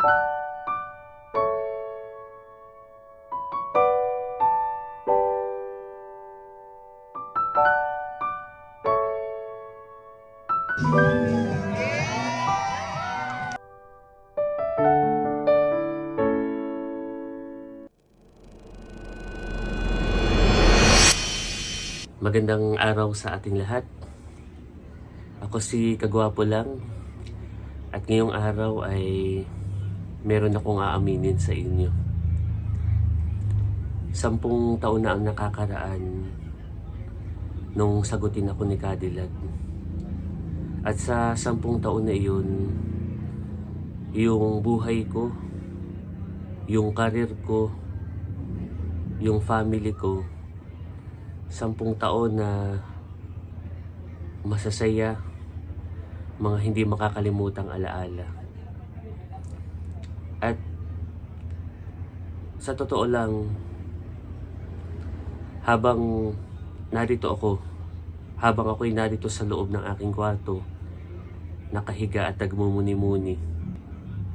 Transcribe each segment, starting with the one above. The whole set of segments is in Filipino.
Magandang araw sa ating lahat. Ako si Kagwapo lang at ngayong araw ay meron akong aaminin sa inyo. 10 taon na ang nakakaraan nung sagutin ako ni Cadillac. At sa 10 taon na iyon, yung buhay ko, yung karir ko, yung family ko, 10 taon na masasaya, mga hindi makakalimutang alaala. At sa totoo lang, habang ako'y narito sa loob ng aking kwarto, nakahiga at nagmumuni-muni,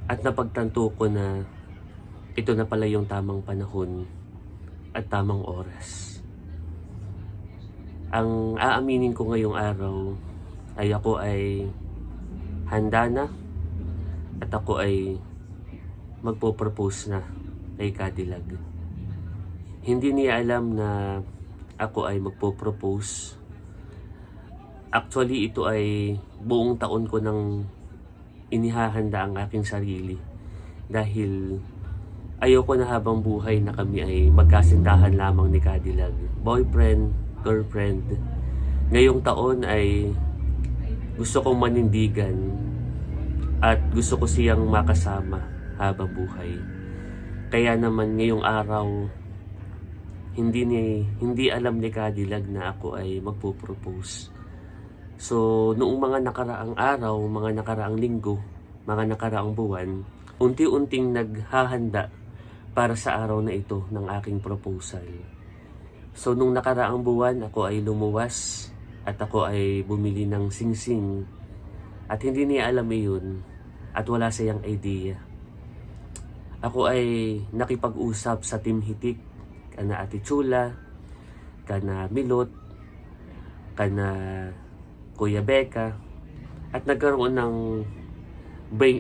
at napagtanto ko na ito na pala yung tamang panahon at tamang oras. Ang aaminin ko ngayong araw ay ako ay handa na at ako ay magpo-propose na kay Cadillac. Hindi niya alam na ako ay magpo-propose. Actually, ito ay buong taon ko nang inihahanda ang aking sarili dahil ayoko na habang buhay na kami ay magkasintahan lamang ni Cadillac. Boyfriend, girlfriend. Ngayong taon ay gusto kong manindigan at gusto ko siyang makasama habang buhay. Kaya naman ngayong araw, hindi alam ni Cadillac na ako ay magpo-propose. So, noong mga nakaraang araw, mga nakaraang linggo, mga nakaraang buwan, unti-unting naghahanda para sa araw na ito ng aking proposal. So, nung nakaraang buwan, ako ay lumuwas at ako ay bumili ng singsing at hindi niya alam iyon at wala siyang idea. Ako ay nakipag-usap sa Team Hitik, kana Ate Chula, kana Milot, kana Kuya Becca, at nagkaroon ng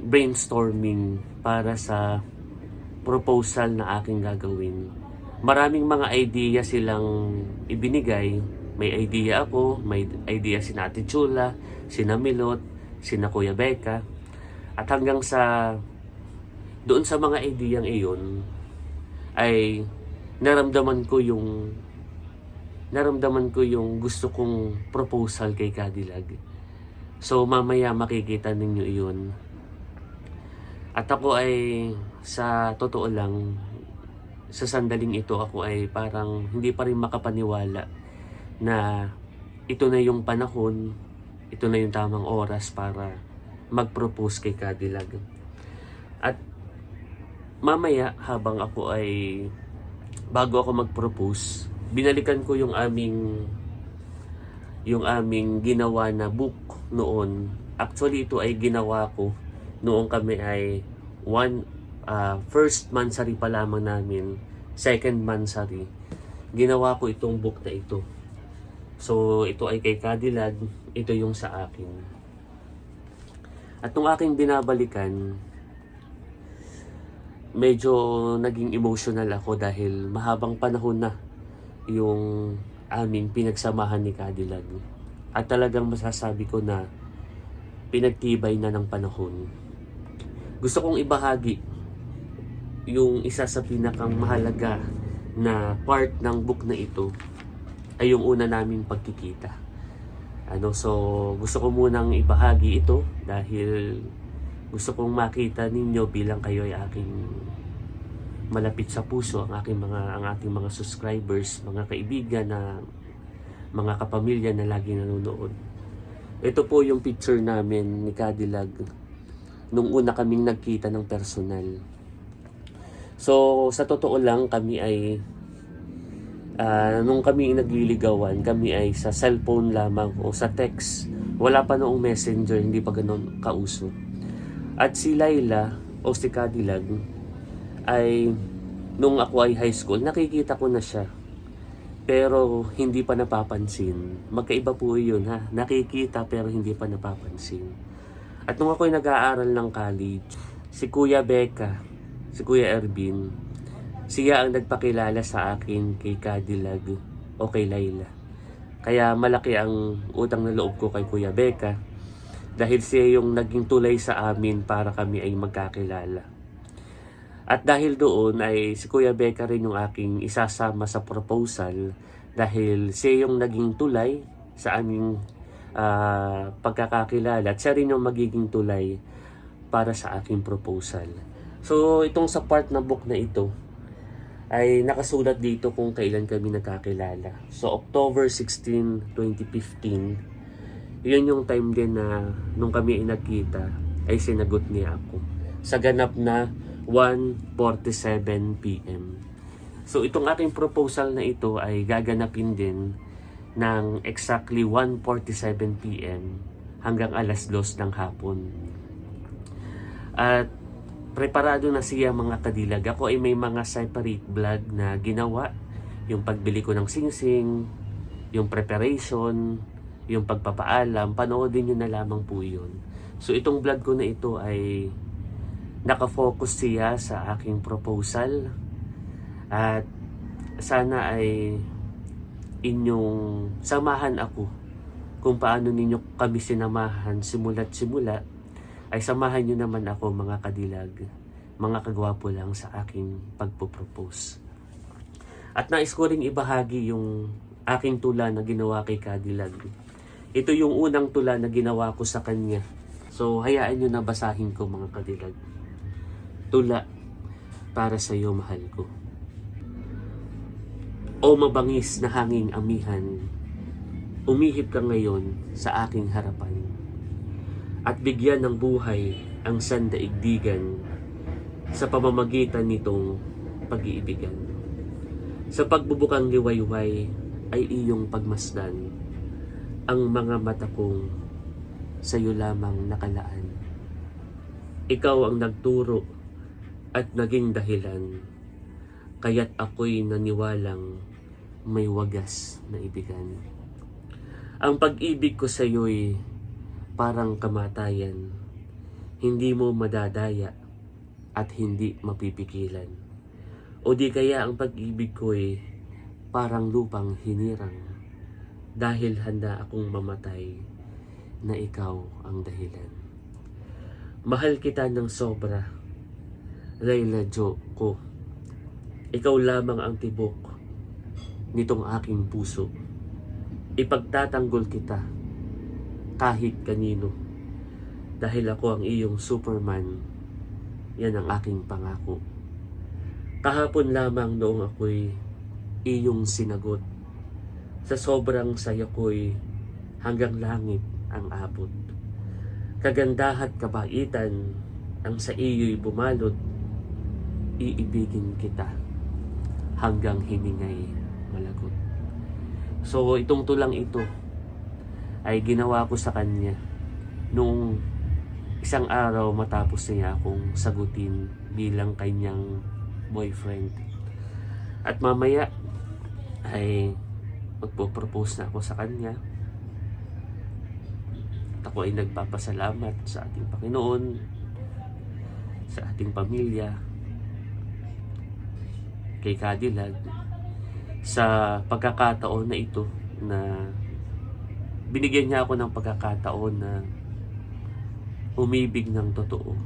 brainstorming para sa proposal na aking gagawin. Maraming mga idea silang ibinigay. May idea ako, may idea si Ate Chula, sina Milot, sina Kuya Becca. At hanggang sa doon sa mga ideyang iyon ay naramdaman ko yung gusto kong proposal kay Cadillac. So mamaya makikita ninyo iyon. At ako ay sa totoo lang, sa sandaling ito ako ay parang hindi pa rin makapaniwala na ito na yung panahon, ito na yung tamang oras para mag-propose kay Cadillac. At mamaya habang bago ako mag-propose, binalikan ko yung aming ginawa na book noon. Actually ito ay ginawa ko noong kami ay first mansary pa lamang namin, second mansary. Ginawa ko itong book na ito. So, ito ay kay Cadillac, ito yung sa akin. At nung aking binabalikan, medyo naging emotional ako dahil mahabang panahon na yung aming pinagsamahan ni Cadillac. At talagang masasabi ko na pinagtibay na ng panahon. Gusto kong ibahagi yung isa sa pinakang mahalaga na part ng book na ito ay yung una naming pagkikita. So gusto ko munang ibahagi ito dahil gusto kong makita ninyo bilang kayo ay aking malapit sa puso, ang ating mga subscribers, mga kaibigan, na mga kapamilya na lagi nanonood. Ito po yung picture namin ni Cadillac nung una kaming nagkita ng personal. So, sa totoo lang, kami ay, nung kami nagliligawan, kami ay sa cellphone lamang o sa text. Wala pa noong messenger, hindi pa ganun kauso. At si Laila, o si Cadillac ay nung ako ay high school, nakikita ko na siya. Pero hindi pa napapansin. Magkaiba po yun ha. Nakikita pero hindi pa napapansin. At nung ako ay nag-aaral ng college, si Kuya Becca, si Kuya Ervin, siya ang nagpakilala sa akin kay Cadillac o kay Layla. Kaya malaki ang utang na loob ko kay Kuya Becca dahil siya yung naging tulay sa amin para kami ay magkakilala. At dahil doon ay si Kuya Becca rin yung aking isasama sa proposal dahil siya yung naging tulay sa aming pagkakakilala at siya rin yung magiging tulay para sa aking proposal. So itong sa part na book na ito ay nakasulat dito kung kailan kami nagkakilala. So October 16, 2015, yun yung time din na nung kami ay nagkita ay sinagot niya ako sa ganap na 1:47 PM. So itong aking proposal na ito ay gaganapin din ng exactly 1:47 PM hanggang alas 2 ng hapon. At preparado na siya mga kadilag. Ako ay may mga separate vlog na ginawa. Yung pagbili ko ng singsing, yung preparation, yung pagpapaalam. Panoodin nyo na lamang po yun. So itong vlog ko na ito ay nakafocus siya sa aking proposal at sana ay inyong samahan ako kung paano ninyo kami sinamahan simula't simula ay samahan nyo naman ako mga kadilag, mga kagwapo lang sa aking pagpopropose. At nais ko ring ibahagi yung aking tula na ginawa kay Cadillac. Ito yung unang tula na ginawa ko sa kanya. So hayaan nyo na basahin ko mga kadilag. Tula para sa iyo mahal ko. O mabangis na hanging amihan, umihip ka ngayon sa aking harapan at bigyan ng buhay ang sandaigdigan sa pamamagitan nitong pag-iibigan. Sa pagbubukang liwayway ay iyong pagmasdan ang mga mata kong sa iyo lamang nakalaan. Ikaw ang nagturo at naging dahilan, kaya't ako'y naniwalang may wagas na ibigan. Ang pag-ibig ko sa iyo'y parang kamatayan, hindi mo madadaya at hindi mapipigilan. O di kaya ang pag-ibig ko'y parang lupang hinirang, dahil handa akong mamatay na ikaw ang dahilan. Mahal kita ng sobra, Layla Jo ko. Ikaw lamang ang tibok nitong aking puso. Ipagtatanggol kita kahit kanino dahil ako ang iyong Superman. Yan ang aking pangako. Kahapon lamang noong ako'y iyong sinagot. Sa sobrang saya ko'y hanggang langit ang abot. Kagandahat kabaitan ang sa iyo'y bumalot. Iibigin kita hanggang hiningay malagot. So itong tulang ito ay ginawa ko sa kanya nung isang araw matapos niya akong sagutin bilang kanyang boyfriend. At mamaya ay magpo-propose na ako sa kanya. At ako ay nagpapasalamat sa ating Panginoon, sa ating pamilya, kay Cadillac sa pagkakataon na ito na binigyan niya ako ng pagkakataon na umibig ng totoo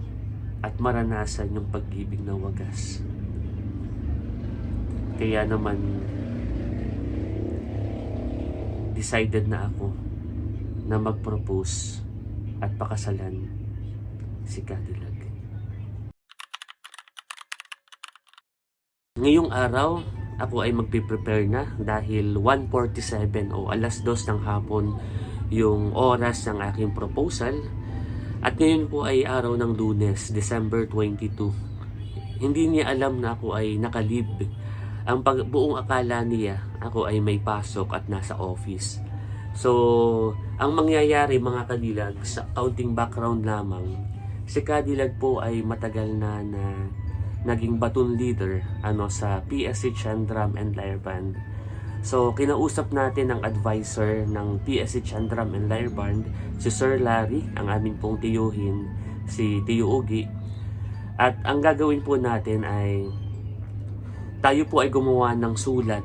at maranasan yung pag-ibig na wagas. Kaya naman decided na ako na mag-propose at pakasalan si Cadillac. Ngayong araw, ako ay magpiprepare na dahil 1:47 o alas 2 ng hapon yung oras ng aking proposal. At ngayon po ay araw ng Lunes, December 22. Hindi niya alam na ako ay nakalib. Ang buong akala niya, ako ay may pasok at nasa office. So, ang mangyayari mga kadilag, sa counting background lamang, Si Cadillac po ay matagal na naging baton leader sa PSH and Drum and Lyre Band. So kinausap natin ang advisor ng PSH and Drum and Lyre Band, si Sir Larry, ang amin pong tiyuhin, si Tiyo Ugi. At ang gagawin po natin ay tayo po ay gumawa ng sulat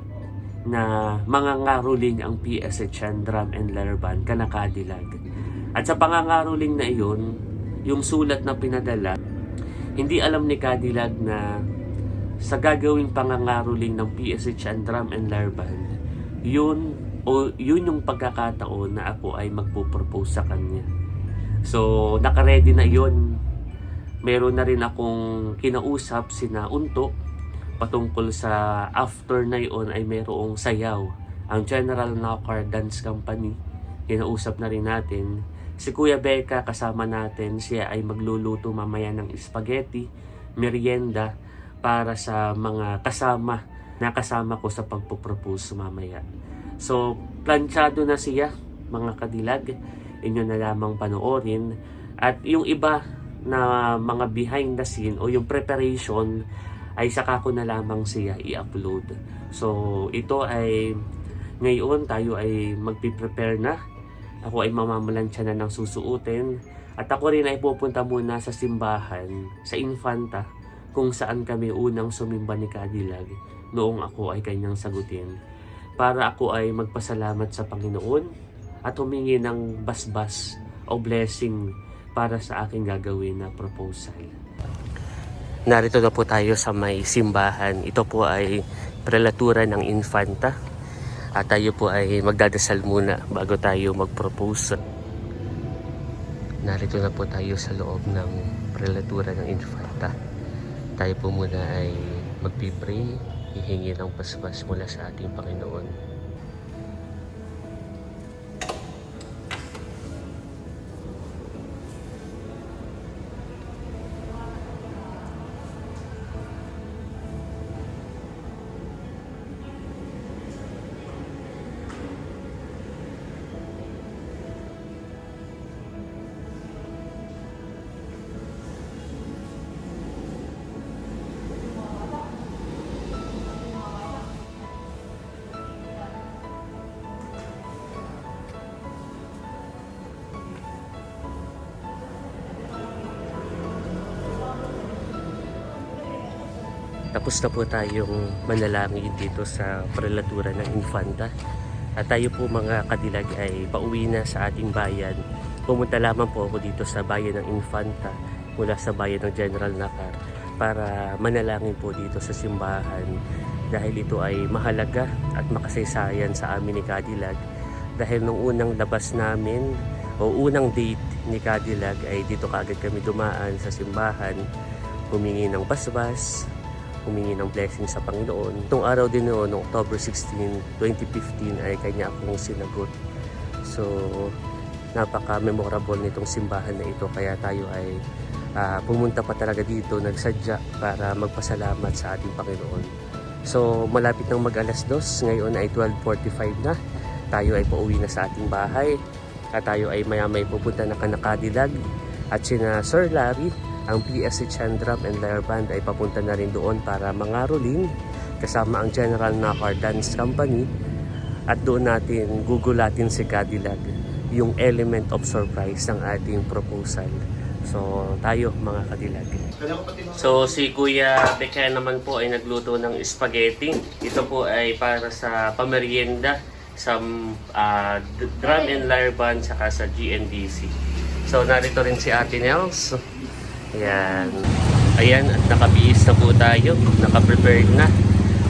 na mangangaroling ang PSH and Drum and Lyre Band kana Cadillac. At sa pangangaroling na iyon, yung sulat na pinadala, hindi alam ni Cadillac na sa gagawing pangangaroling ng PSH and Drum and Lyre Band, yun yung pagkakataon na ako ay magpo-propose sa kanya. So, nakaredy na yun. Meron na rin akong kinausap sina Unto patungkol sa after na yun ay merong sayaw. Ang General Knockout Dance Company, kinausap na rin natin. Si Kuya Becca kasama natin, siya ay magluluto mamaya ng spaghetti, merienda para sa mga kasama ko sa pagpo-propose mamaya. So, planchado na siya, mga kadilag. Inyo na lamang panoorin. At yung iba na mga behind the scene o yung preparation ay saka ko na lamang siya i-upload. So, ito ay ngayon tayo ay magpiprepare na. Ako ay mamamalansya na ng susuotin. At ako rin ay pupunta muna sa simbahan, sa Infanta, kung saan kami unang sumimba ni Cadillac noong ako ay kanyang sagutin. Para ako ay magpasalamat sa Panginoon at humingi ng basbas o blessing para sa aking gagawin na proposal. Narito na po tayo sa may simbahan. Ito po ay prelatura ng Infanta. At tayo po ay magdadasal muna bago tayo mag-propose. Narito na po tayo sa loob ng prelatura ng Infanta. Tayo po muna ay magpipray, hihingi ng paspas mula sa ating Panginoon. Tapos na po tayong manalangin dito sa prelatura ng Infanta. At tayo po mga kadilag ay pauwi na sa ating bayan. Pumunta lamang po ako dito sa bayan ng Infanta mula sa bayan ng General Nakar para manalangin po dito sa simbahan dahil ito ay mahalaga at makasaysayan sa amin ni Cadillac. Dahil nung unang labas namin o unang date ni Cadillac ay dito kagad kami dumaan sa simbahan, humingi ng basbas, humingi ng blessing sa Panginoon. Itong araw din noon, October 16, 2015 ay kanya akong sinagot. So, napaka-memorable nitong simbahan na ito. Kaya tayo ay pumunta pa talaga dito, nagsadya para magpasalamat sa ating Panginoon. So, malapit ng mag-alas 2. Ngayon ay 12:45 na. Tayo ay pauwi na sa ating bahay. At tayo ay maya-may pupunta na Cadillac. At sina Sir Larry, ang PSH and Drum and Lyre Band ay papunta na rin doon para mangaroling kasama ang General Knockout Dance Company. At doon natin gugulatin si Cadillac yung element of surprise ng ating proposal. So tayo mga Cadillac. So si Kuya Becca naman po ay nagluto ng spaghetti. Ito po ay para sa pamerienda sa Drum and Lyre Band saka sa GNDC. So narito rin si Ate Nels. Ayan. Ayan, at nakabihis na po tayo. Naka-prepared na.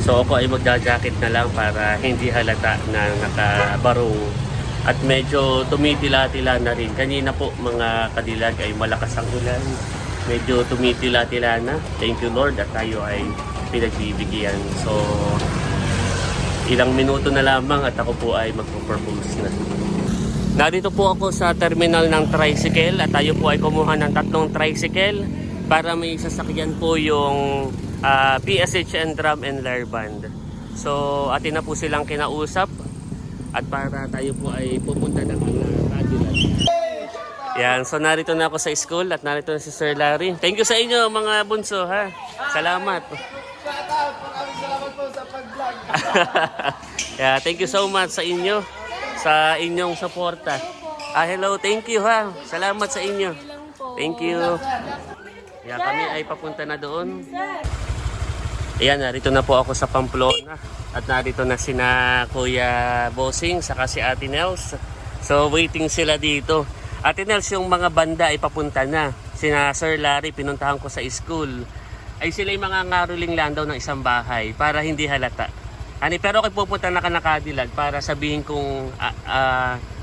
So ako ay magda-jacket na lang para hindi halata na nakabarong. At medyo tumitila-tila na rin. Kanina po mga kadilag ay malakas ang ulan. Medyo tumitila-tila na. Thank you Lord at tayo ay pinagbibigyan. So ilang minuto na lamang at ako po ay magpo-propose na. Narito po ako sa terminal ng tricycle at tayo po ay kumuha ng 3 tricycle para may sasakyan po yung PSH and Drum and Lyre Band. So atin na po silang kinausap at para tayo po ay pupunta ng Cadillac. Yan, so narito na ako sa school at narito na si Sir Larry. Thank you sa inyo mga bunso ha. Salamat. Maraming salamat po sa pag-vlog. Yeah, thank you so much sa inyo, sa inyong suporta. Hello, thank you ha. Salamat sa inyo. Thank you. Yeah, kami ay papunta na doon. Ayan, narito na po ako sa Pamplona. At narito na sina Kuya Bossing, saka si Ate Nels. So, waiting sila dito. Ate Nels, yung mga banda ay papunta na. Sina Sir Larry, pinuntahan ko sa school. Ay sila yung mga ngaruling lang daw ng isang bahay para hindi halata. Pero ako pupunta na ka na Cadillac para sabihin kung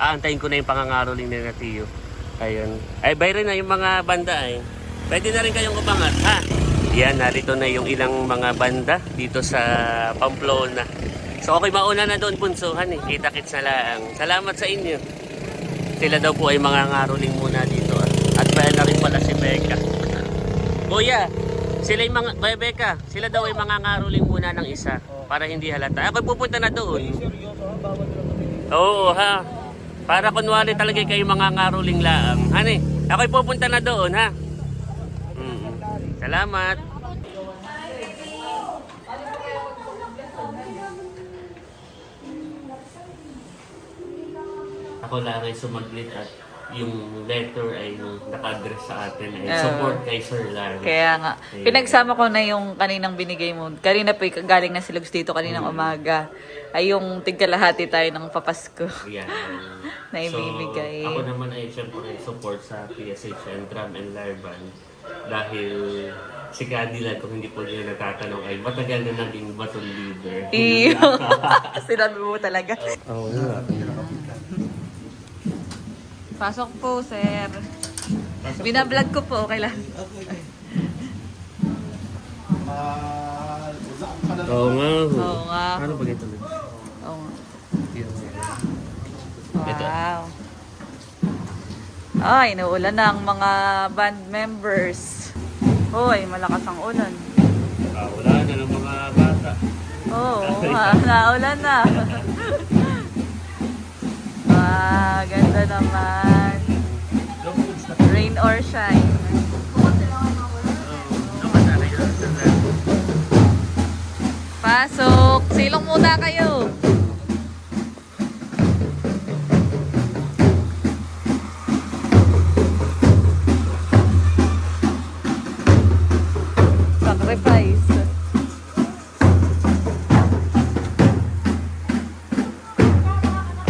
aantayin ko na yung pangangaroling ni Natio. Ayun. Ay, bayrin na yung mga banda ay. Pwede na rin kayong umangat, ha? Yan, narito na yung ilang mga banda dito sa Pamplona. So, okay, mauna na doon, punsuhan eh. Kita-kits na lang. Salamat sa inyo. Sila daw po ay mga ngaroling muna dito. At bayan na rin pala si Becca. Kuya, sila yung mga, Kuya Becca, sila daw ay mga ngaroling muna ng isa para hindi halata. Ako pupunta na doon. Oo, ha? Para kunwari talaga kayo mga ngaroling laang. Hani, ako'y pupunta na doon, ha? Salamat. Ako lang ay sumaglit at yung letter ay naka-address sa atin ay support kay Sir Larry. Kaya nga. Pinagsama ko na yung kaninang binigay mo. Kanina pa galing na si Lugs dito kaninang umaga. Ay yung tigkalahati tayo ng papasko. Yan. Na ibibigay. So, ako naman ay siyempre support sa PSH and Drum and Lyre Band. Dahil si Cadillac, kung hindi po niya natatanong, ay matagal na naging baton leader. Iyo. Sinabi mo talaga. Oo nga. Pasok po, sir. Binablog ko po, okay lang. Oo nga. Oo nga. Ano ba ito? Oo nga. Wow. Ay, nauulan na ang mga band members. Hoy, malakas ang ulan. Wala na ng mga bata. Oo, naulan na. Ganda naman. Rain or shine. Pasok! Silong muna kayo! Sacrifice.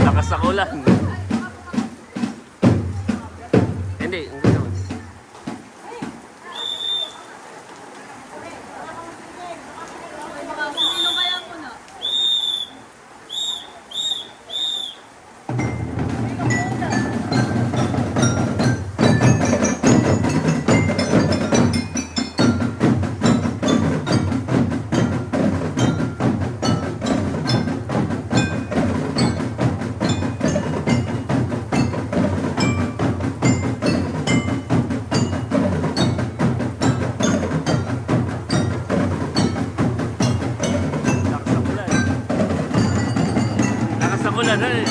Lakas ng ulan. Hindi naman. Lakas ng ulan eh.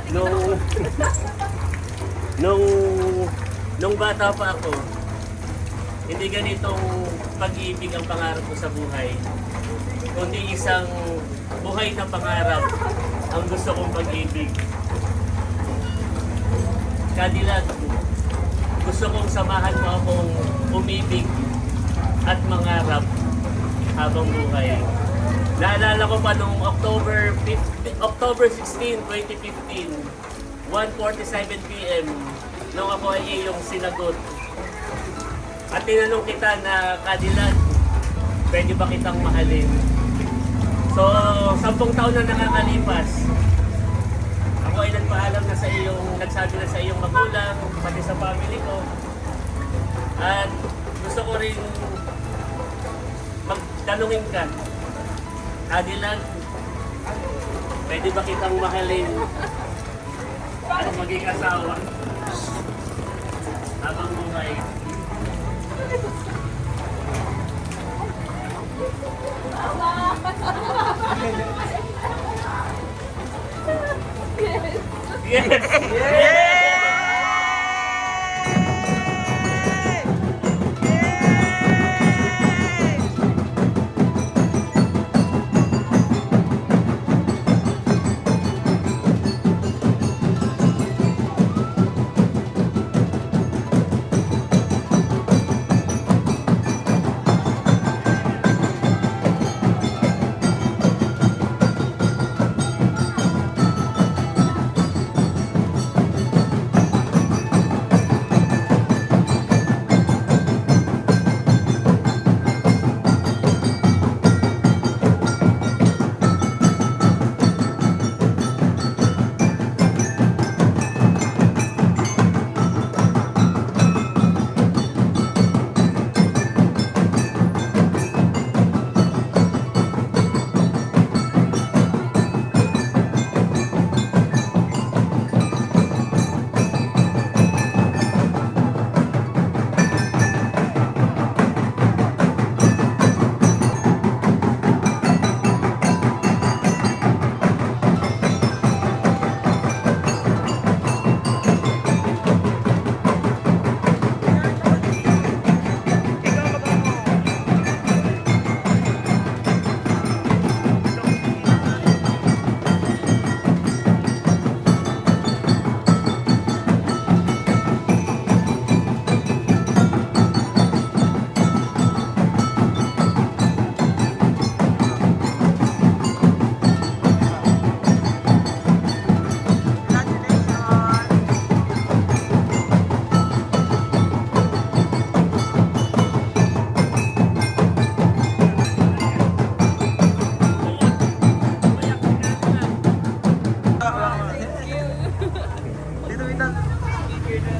nung nung nung bata pa ako, hindi ganitong pag-ibig ang pangarap ko sa buhay, kundi isang buhay na pangarap ang gusto kong pag-ibig. Cadillac, gusto kong samahan mo akong umibig at mangarap habang buhay. Naalala ko pa nung October 16, 2015, 1:47 PM, nung ako ay iyong sinagot. At tinanong kita na, Cadillac, pwede ba kitang mahalin? So, 10 taon na nakakalipas. Ako ay nagpaalam na sa iyong, nagsabi na sa iyong magulang, pati sa family ko. At gusto ko rin magtanungin ka, Cadillac, pwede ba kitang mahalin at maging asawa habang buhay? Yes!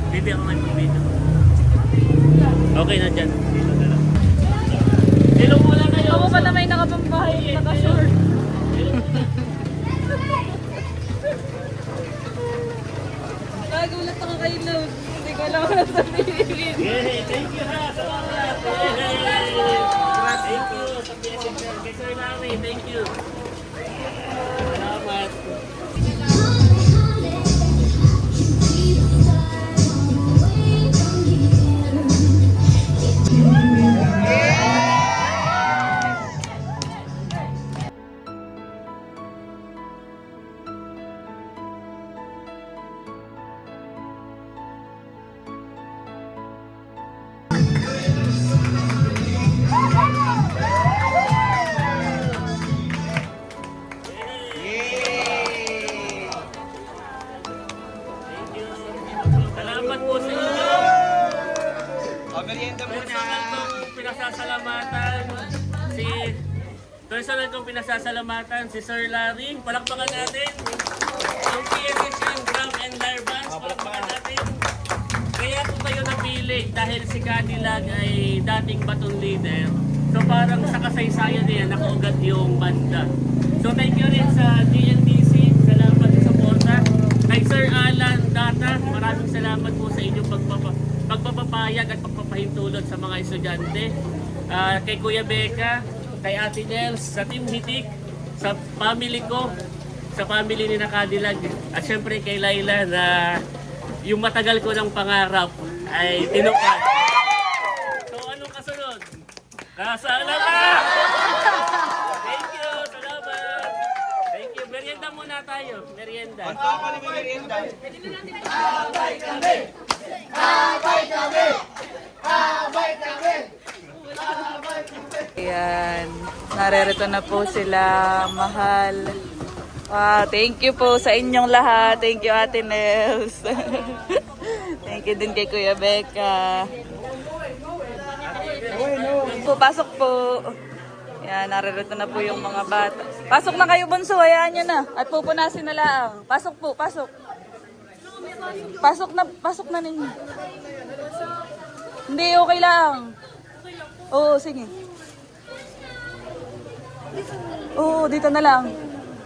Bibi ako may pag-video. Okay na dyan. Dito na lang. Dilo muna kayo. Ako pa na may nakapambahay, naka-short. Nagulat ako kay Lord. Hindi ko alam na sabihin. Yeah, thank you ha. Salamat. Thank you. Sa PSN kay Sir Larry. Thank you. Salamat. Salamat po sa inyo. Merienda muna. Personal kong pinasasalamatan si Sir Larry. Palakpakan natin. Ang PSSN Drum and Lyre Bands. Palakpakan natin. Kaya po kayo napili dahil si Cadillac ay dating baton leader. So parang sa kasaysayan niya nakaugat yung banda. So thank you rin sa GNDC. Salamat sa suporta. Kay Sir Alan Data, maraming salamat po sa inyong pagpapapayag at pagpapahintulot sa mga estudyante. Kay Kuya Becca, kay Ate Nels, sa Team Hitik, sa family ko, sa family ni Nakadilag. At syempre kay Laila na yung matagal ko ng pangarap ay tinupad. So anong kasunod? Kasala ka! Thank you! Salamat! Thank you! Merienda muna tayo. Merienda. Abay kami! Abay kami! Abay kami! Abay kami! Ayan, narerito na po sila, mahal. Wow, thank you po sa inyong lahat. Thank you, Ate Nels. Thank you din kay Kuya Becca. Pasok po. Yan, narerito na po yung mga bata. Pasok na kayo, bunso. Hayaan nyo na. At pupunasin na lang. Pasok po, pasok. Pasok na ninyo. Hindi, okay lang. Oo, sige. Oo, dito na lang.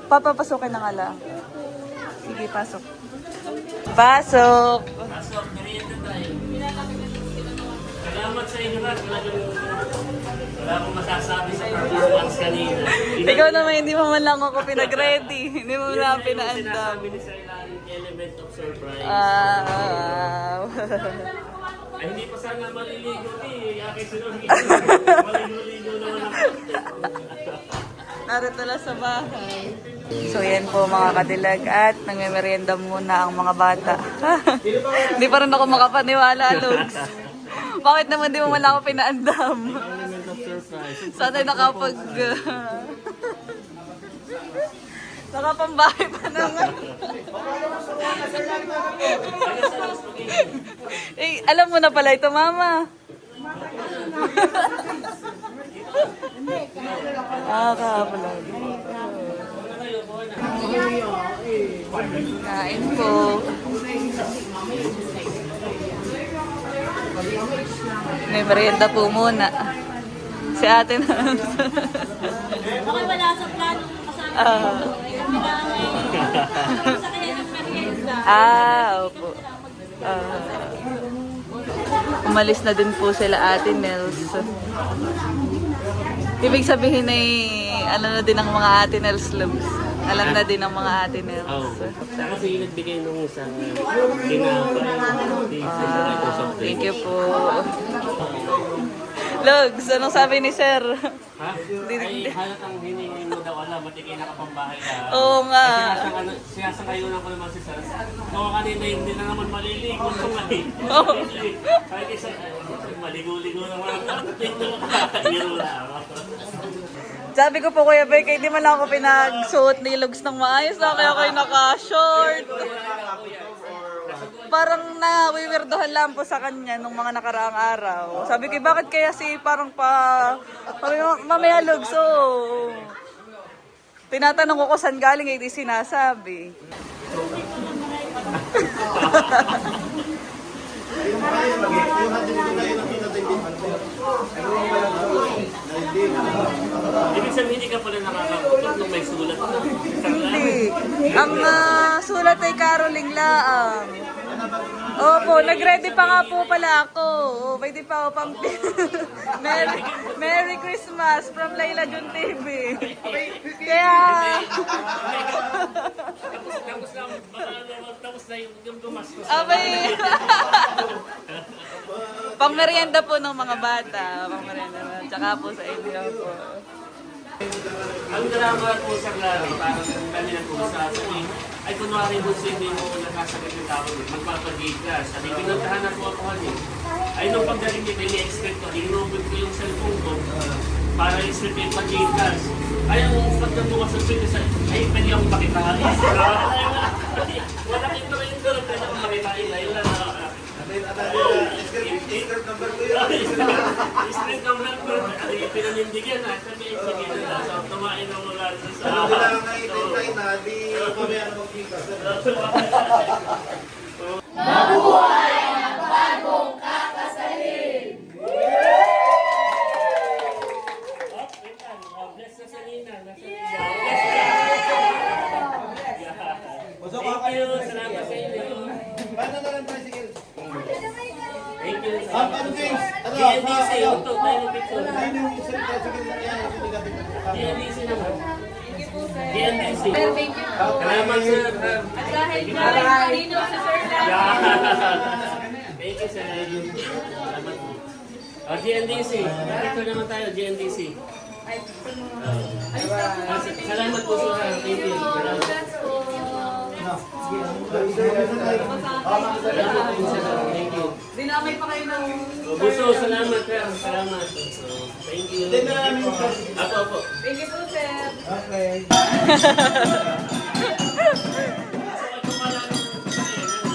Papapasukin na nga lang. Sige, pasok. Pasok! Pasok, merienda tayo. Salamat sa inyo lahat. Wala akong masasabi sa performance kanina. Ikaw naman, hindi mo man lang ako pinag-ready. Hindi mo na pinaandam. Sinasabi ni Sir Laring element of surprise. Ay, hindi pa sana maliligo ni. Aking sinunod. Maliligo naman ako. Narito lang sa bahay. So yan po mga kadilag at nagme-merienda muna ang mga bata. Hindi pa rin ako makapaniwala, Lugs. Bakit naman di mo man lang ako pinaandam? Element of surprise. Sana'y nakapambahay pa naman. Eh, alam mo na pala ito, Mama. Kahapon lang. Kain po. May merienda po muna. Si ate na. Okay, wala sa plano kasama ko. Sa kanya ng merienda. Opo. Umalis na din po sila Ate Nels. Ibig sabihin ay ano na din ang mga Ate Nels Lubs. Alam na din ang mga Ate Nels. Oo. Siya kasi yung nagbigay nung isang tinapay. Thank you po. Lugs, anong sabi ni Sir? Ha? Ay, halatang hiningi mo daw alam, matigay na kapambahay ka. Oo nga. Sinasangayunan ko naman si Sir. Kung kanina hindi na naman maliligo nung ngayon. Kahit isa, maligo-ligo naman. Tingnan mo ka, hiro lang. Sabi ko po Kuya Beck, hindi man lang ako pinagsuot ni Lugs ng maayos na kaya kayo naka-short. Parang nawiwirdohan lang po sa kanya nung mga nakaraang araw. Sabi ko, bakit kaya si parang sabi ko, mamaya Lugs, oh. Tinatanong ko kung saan galing, hindi sinasabi. Ibig sabihin, hindi ka pala nakakaputot nung may sulat na. Hindi. Ang sulat ay Caroling Laang. Opo, nag-ready pa nga po pala ako. Pwede pa ako pang... Merry Christmas from Layla Jun TV. Kaya... Tapos na yung gumastos. Abay... Pang merienda po ng mga bata. Pang merienda na. Tsaka po sa inyo po. Ang drama po sa Clary, parang kanina po sa sabi, ay kunwari mo sa hindi mo nakasakit yung tao, magpapagig ka. Sabi, pinuntahan na po ako kanina. Ay nung pagdating dito, ini-expect ko, inubod ko yung cellphone ko para i-strip yung pag-gigas. Ay, ang pagkabukas sa strip, ay pwede akong pakitain. Wala kang rin doon, pwede akong pakitain. Ayun lang na. Street number 2 yun. Street number 2, pinanindigan na. Sabi, sige na. So, tumain na mula sa... Sabi lang na itintay na, di kami ang magkikas. Mabuhay ang bagong kakasalin! Oh, wait lang. Bless na sa Nina. Thank you. Salamat sa inyo. Paano na lang tricycle? Thank you. Ano James? Ano? DNDC, utog tayo ng picture. Ano yung isang tricycle na yan? DNDC naman. GNDC. Sir, thank you po. Salamat, sir. At dahil kanino si Sir Thank you, sir. Salamat po. GNDC. Dito naman tayo, GNDC. Salamat po, sir. Thank you. Salamat. Thank you. Dinamay pa kayo ng... Buso, salamat, sir. Salamat. Thank you. Apo. Thank you po, sir. Okay.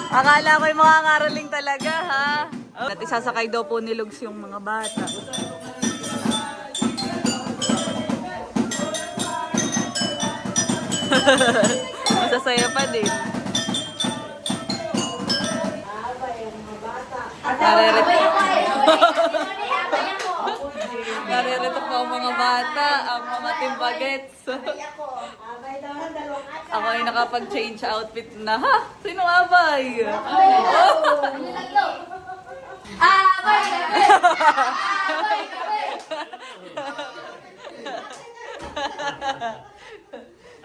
Akala ko yung mga ngaraling talaga, ha? At isasakay daw po ni Lugs yung mga bata. Masasaya pa din. Naririto po ang mga bata, ang mga timbagets. Ako ay nakapag-change outfit na. Ha? Sino abay?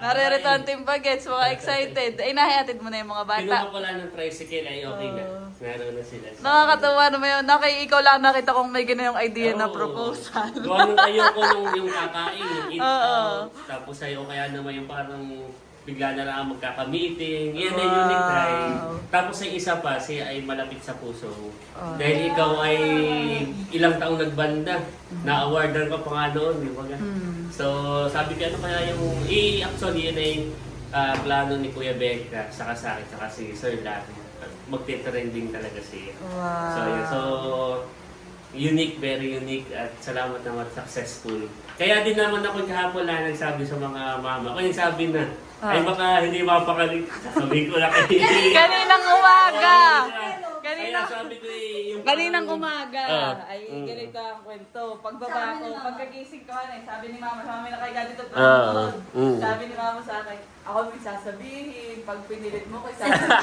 Naririto ang timbagets, mga excited. Ay, nahihatid mo na yung mga bata. Kinuha ko lang ng tricycle ay okay na. Meron na sila. Nakakatawa naman yun. Ikaw lang nakita kong may ganun yung idea na proposal. Gawa nung ayoko nung yung kakain, yung eat Oo. out. Tapos ayaw kaya naman yung parang bigla na lang magkaka-meeting. Yan ay unique try. Tapos yung isa pa, siya ay malapit sa puso. Dahil ikaw ay ilang taong nagbanda. Na-awardan ka pa nga noon. Di ba? So sabi ko ano kaya yung, actually yun ay plano ni Kuya Becca, saka sa akin, saka si Sir Larry. Magte-trending talaga siya. Wow. So, yun. So, unique, very unique at salamat naman successful. Kaya din naman ako kahapon lang nagsabi sa mga mama. Kaya sabi na, ay baka hindi mapakali. Sabi ko lang kayo. Kaninang umaga! Kaya sabi ko yung... Kaninang umaga, ay Mm. ganito ang kwento. Pagbaba ko, pagkagising ko, sabi ni mama, sa amin na kayo ganito Sabi ni mama sa akin, ako may sasabihin, pag pinilit mo ko, sasabihin.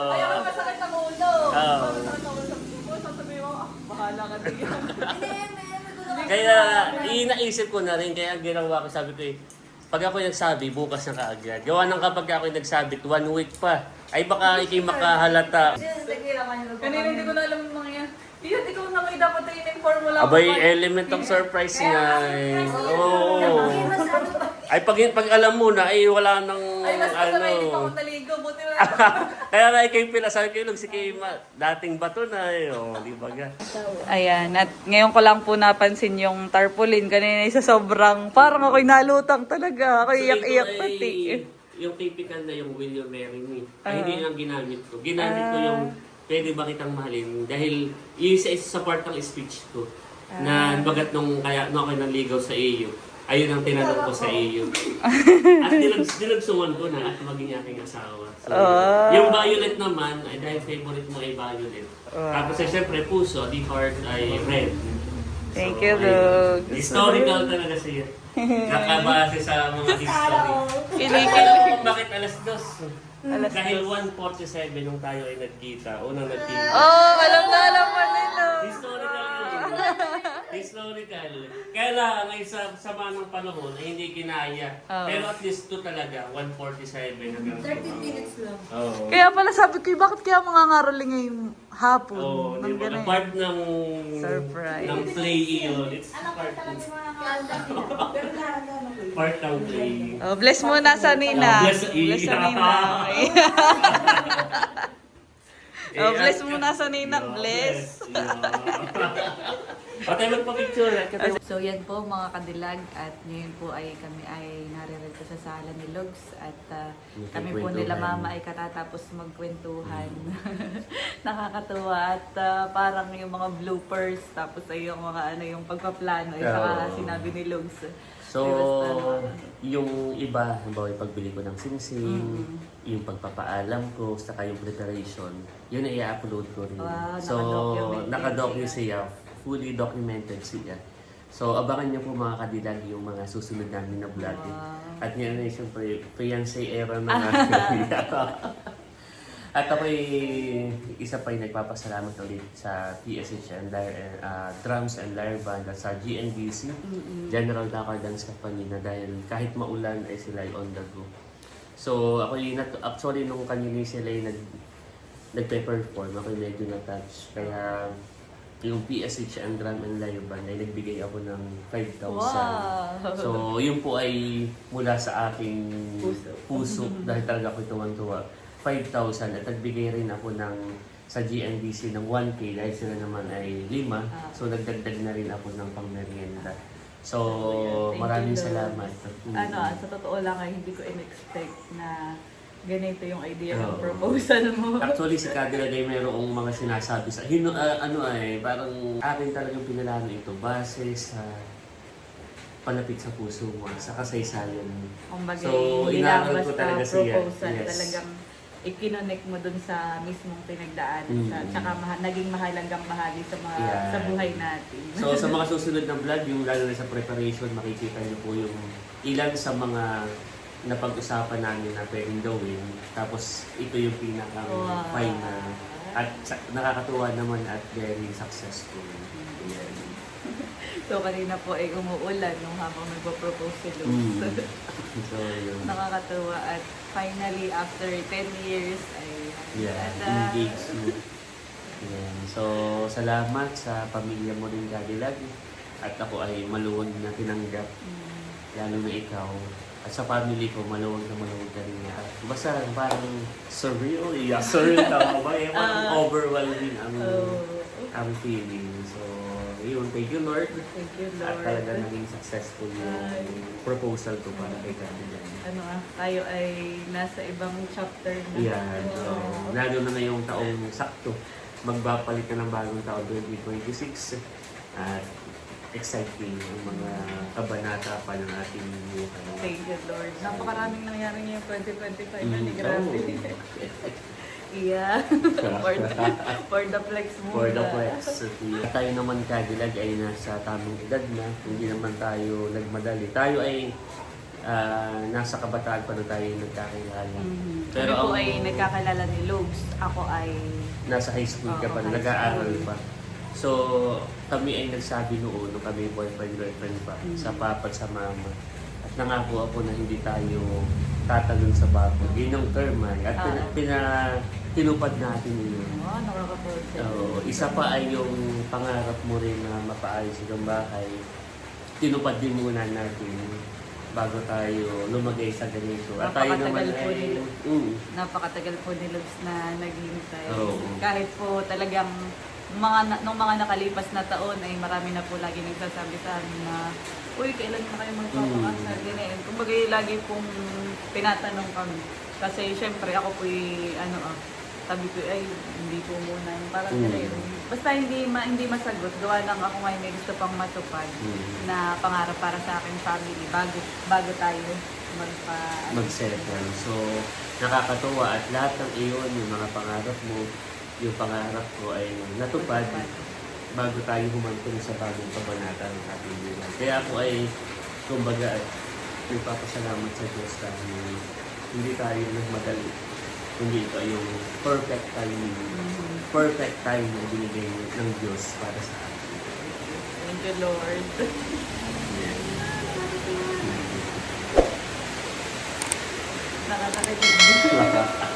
Ayaw ko masakit ng ulo. Masakit ng ulo. Sasabihin mo, bahala ka din. Kaya inaisip ko na rin, kaya ang ginawa ko, sabi ko pag ako nagsabi, bukas na kaagad. Gawa ng kapag ako nagsabi, 1 week pa, ay baka ikay makahalata. Kanina hindi ko na alam yung mga yan. Iyan, ikaw na may dapat i-inform mo lang. Abay, element of surprise nga eh. Oo. Ay, pag alam mo na, ay wala nang Ay, mas masama hindi pa ano. ako naligo. Buti na. Kaya nga ikay pinasabi kayo lang si Kima, dating bato na eh. Oh, di ba ga? Ayan, at ngayon ko lang po napansin yung tarpaulin. Kanina sa sobrang, parang ako'y nalutang talaga. Ako'y iyak-iyak ito pati. ay yung typical na yung Will You Marry Me. Ay, hindi lang ginamit ko. Ginamit ko yung pwede ba kitang mahalin. Dahil yung isa sa part ng speech ko. Na bagat nung kaya no, ako naligaw sa iyo. Ayun ang tinanong ko sa iyo. At dilagsungan ko na at maging aking asawa. So, yung violet naman, ay dahil favorite mo ay violet. Tapos ay syempre puso, the heart ay red. Thank So, you, ayun. Lug. Historical talaga siya. Nakabase sa mga history. Kilikil. Alam mo kung bakit alas 2? Dahil 1:47 nung tayo ay nagkita, unang nagkita. Oh, alam na nila. Historical yun. Historical. Kaya lang, ay sa sama ng panahon ay hindi kinaya. Pero at least 2 talaga, 1:47 hanggang 13 minutes lang. Oo. Kaya pala sabi ko, bakit kaya mga ngaroling ngayong hapon? Oo, di Nang ba? ganun. Part ng Surprise. ng play yun. It's part ng play. Oh, bless muna sa Nina. Bless sa Nina. Oh, bless muna sa Nina. Bless. Patay magpa-picture. So yan po mga kadilag at ngayon po ay kami ay naririto sa sala ni Lugs at kami po nila mama ay katatapos magkwentuhan. Nakakatuwa at parang yung mga bloopers tapos ay yung mga ano yung pagpaplano ay saka sinabi ni Lugs. So, yung iba, halimbawa yung pagbili ko ng sing-sing, yung pagpapaalam ko, saka yung preparation, yun ay i-upload ko rin. Wow, So, nakadocument siya, fully documented siya. So, abangan niyo po mga kadilag yung mga susunod namin na vlog. At yan ay siyempre, fiancé era na nga. At ako'y isa pa yung nagpapasalamat ulit sa PSH and Drums and Lyre Band at sa GNDC, General Dakar Dance Company, na dahil kahit maulan ay sila ay on the go. So ako'y actually nung kanina sila ay nagpe-perform, ako'y medyo na-touch. Kaya yung PSH and Drum and Lyre Band ay nagbigay ako ng 5,000. Wow! So yun po ay mula sa aking puso dahil talaga ako'y tuwang-tuwa. 5,000 at nagbigay rin ako sa GNDC ng 1K dahil sila naman ay 5. So nagdagdag na rin ako ng pangmerienda. So Thank maraming you, Lord. salamat. Sa totoo lang ay hindi ko in-expect na ganito yung idea ng Oo. proposal mo. Actually si Cadillac ay mayroong mga sinasabi sa parang akin talagang pinalano ito base sa palapit sa puso mo, sa kasaysayan mo. Kumbaga, So, hindi lang inaral ko basta talaga siya. proposal, Yes. talagang ikinonect mo dun sa mismong pinagdaanan Mm. sa, tsaka naging mahalagang bahagi sa mga Yeah. sa buhay natin. So sa mga susunod na vlog, yung lalo na sa preparation, makikita niyo po yung ilan sa mga napag-usapan namin na pwedeng gawin. Tapos ito yung pinakang Wow. final. At nakakatuwa naman at very successful. Yan. So kanina po ay umuulan nung habang nagpo-propose si Luz. Mm. So yun. Nakakatuwa at finally after 10 years ay Yeah, engagement. Yan. So salamat sa pamilya mo rin, Cadillac. At ako ay maluwag na tinanggap. Lalo na ikaw. At sa family ko, maluwag ka rin niya. Basta parang surreal. Yeah, surreal tama ba? Parang overwhelming ang feeling. So, yun. Thank you, Lord. Thank you, At Lord. talaga naging successful yung proposal ko para kay Cadillac. Tayo ay nasa ibang chapter na. Yan. So, Wow. lalo na ngayong taong sakto. Magbapalit na ng bagong taon 2026. At exciting ang mga kabanata pa ng ating buhay. Thank you, Lord. Napakaraming nangyari ngayong 2025 na ni Mm, grabe. Yeah. for the flex muna. For the flex. Tayo naman, Cadillac, ay nasa tamang edad na. Hindi naman tayo nagmadali. Tayo ay nasa kabataan pa na tayo nagkakilala. Pero Pero po ang ay nagkakalala ni Logs. Ako ay nasa high school ka Oo, pa, high nag-aaral school. pa. So, kami ay nagsabi noon, nung kami boyfriend-girlfriend pa, sa papa at sa mama. At nangako ako na hindi tayo tatalon sa bako. Yun yung term ay. At tinupad natin yun. nakakapag Isa pa ay yung pangarap mo rin na mapaayos yung bahay. Tinupad din muna natin bago tayo lumagay sa ganito. At tayo naman Napakatagal po ay... nila. Napakatagal po ni Logs na naghihintay. Oo. Kahit po talagang nung mga nakalipas na taon ay marami na po lagi nagsasabi sa amin na uy, kailan na kayo magpapakasal? Ganyan. Kumbaga lagi pong tinatanong kami. Kasi syempre ako po sabi ko ay hindi po muna. Parang ganyan. Basta hindi masagot. Gawa lang ako ngayon may gusto pang matupad na pangarap para sa aking family bago tayo mag-settle. So, nakakatuwa at lahat ng iyon, yung mga pangarap mo, yung pangarap ko ay natupad bago tayo humantong sa bagong kabanata ng ating buhay. Kaya ako ay, kumbaga, nagpapasalamat sa Diyos dahil hindi tayo nagmadali. Hindi ito yung perfect time na binigay ng Diyos para sa atin. Thank you, Lord. Nakakakilig.